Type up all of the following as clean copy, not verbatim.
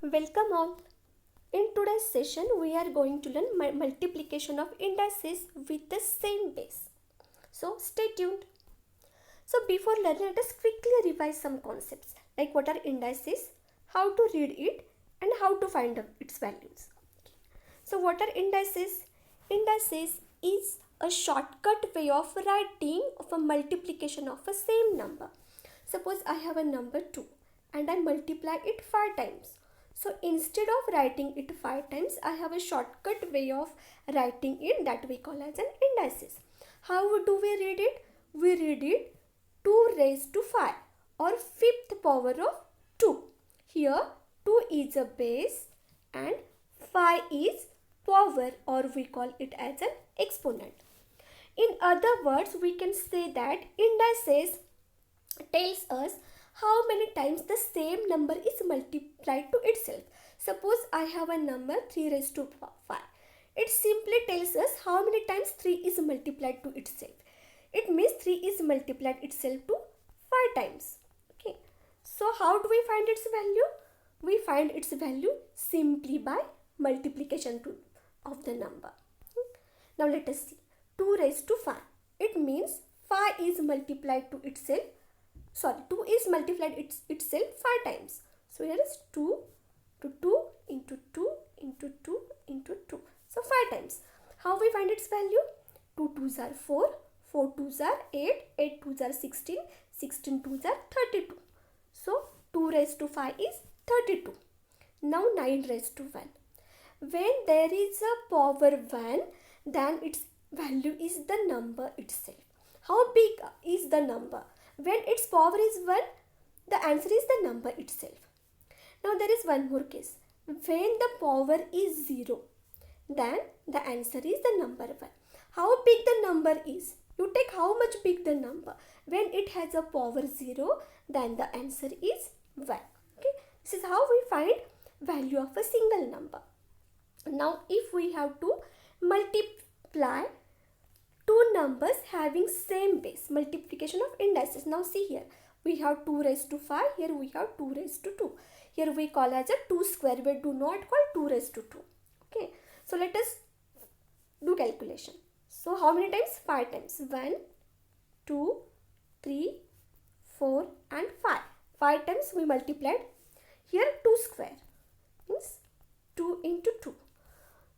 Welcome all. In today's session, we are going to learn multiplication of indices with the same base. So stay tuned. So before learning, let us quickly revise some concepts like what are indices, how to read it, and how to find its values. So what are indices? Indices is a shortcut way of writing of a multiplication of a same number. Suppose I have a number 2 and I multiply it 5 times. So instead of writing it 5 times, I have a shortcut way of writing it that we call as an indices. How do we read it? We read it 2 raised to 5 or fifth power of 2. Here 2 is a base and 5 is power, or we call it as an exponent. In other words, we can say that indices tells us how many times the same number is multiplied to itself. Suppose I have a number 3 raised to 5. It simply tells us how many times 3 is multiplied to itself. It means 3 is multiplied itself to 5 times. Okay. So how do we find its value? We find its value simply by multiplication of the number. Now let us see. 2 raised to 5. It means 5 is multiplied to itself. 2 is multiplied itself 5 times. So here is 2 to 2 into 2 into 2 into 2. So 5 times. How we find its value? 2 2s are 4, 4 2s are 8, 8 2s are 16, 16 2s are 32. So 2 raised to 5 is 32. Now 9 raised to 1. When there is a power 1, then its value is the number itself. How big is the number? When its power is 1, the answer is the number itself. Now there is one more case. When the power is 0, then the answer is the number 1. How big the number is? You take how much big the number. When it has a power 0, then the answer is 1. Okay? This is how we find value of a single number. Now if we have to multiply two numbers having same base, multiplication of indices. Now see here, we have 2 raised to 5, here we have 2 raised to 2. Here we call as a 2 square, we do not call 2 raised to 2. Okay, so let us do calculation. So how many times? 5 times. 1, 2, 3, 4 and 5. 5 times we multiplied. Here 2 square means 2 into 2.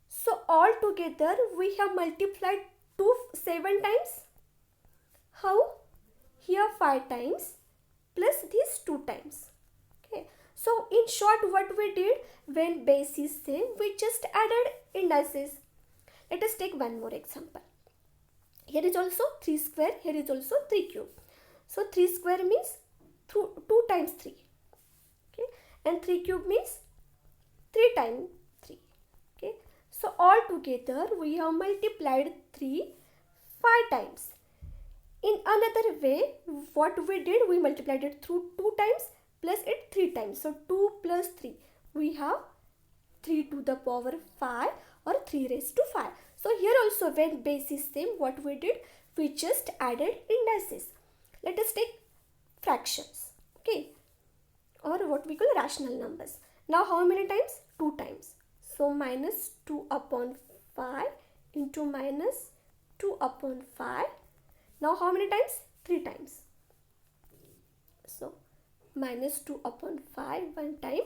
So all together we have multiplied 2 7 times. How? Here 5 times plus these 2 times. Okay. So in short, what we did, when base is same, we just added indices. Let us take one more example. Here is also 3 square, here is also 3 cube. So 3 square means 2 times 3. Okay. And 3 cube means 3 times 3. Okay. So all together we have multiplied 3 5 times. In another way, what we did, we multiplied it through 2 times plus it 3 times. So 2 plus 3, we have 3 to the power 5 or 3 raised to 5. So here also when base is same, what we did, we just added indices. Let us take fractions, okay, or what we call rational numbers. Now how many times? 2 times. So minus 2 upon 5 into minus 2 upon 5. Now how many times? 3 times. So minus 2 upon 5 one time,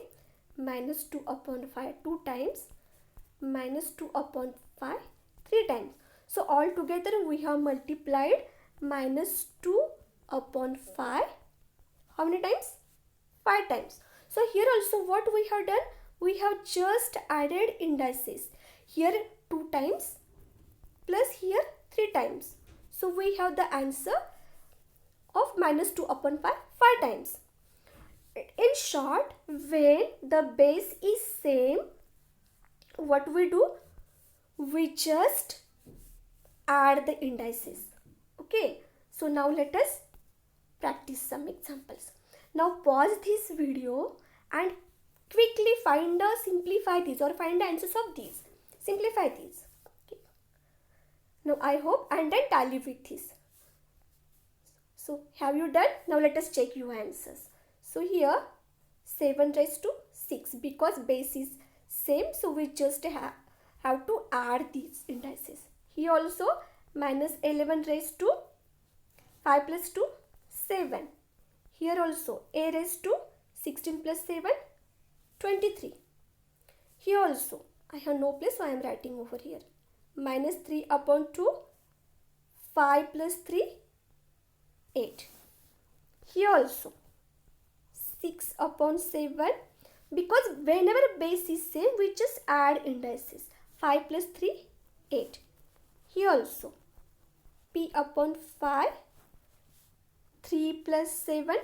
minus 2 upon 5 2 times, minus 2 upon 5 3 times. So all together we have multiplied minus 2 upon 5. How many times? 5 times. So here also what we have done, we have just added indices. Here 2 times plus here 3 times. So we have the answer of minus 2 upon 5 times. In short, when the base is same, what we do? We just add the indices. Okay. So now let us practice some examples. Now pause this video and quickly simplify these or find the answers of these. Simplify these. Okay. Now I hope and then tally with this. So have you done? Now let us check your answers. So here 7 raised to 6 because base is same, so we just have to add these indices. Here also minus 11 raised to 5 plus 2 7. Here also a raised to 16 plus 7 23. Here also I have no place, so I am writing over here minus 3 upon 2 5 plus 3 8. Here also 6 upon 7, because whenever base is same we just add indices. 5 plus 3 8. Here also p upon 5 3 plus 7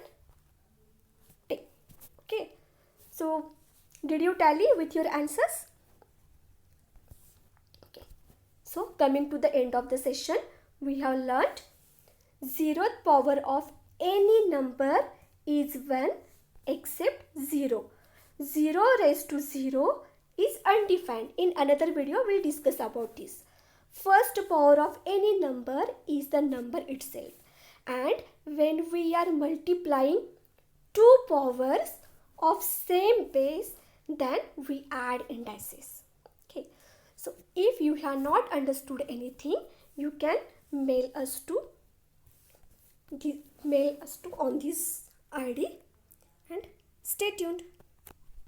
10. Okay, so did you tally with your answers? Okay, so coming to the end of the session, we have learnt 0th power of any number is 1 except 0. 0 raised to 0 is undefined. In another video we will discuss about this. First power of any number is the number itself, and when we are multiplying two powers of same base, then we add indices. Okay, so if you have not understood anything, you can mail us to on this ID, and stay tuned.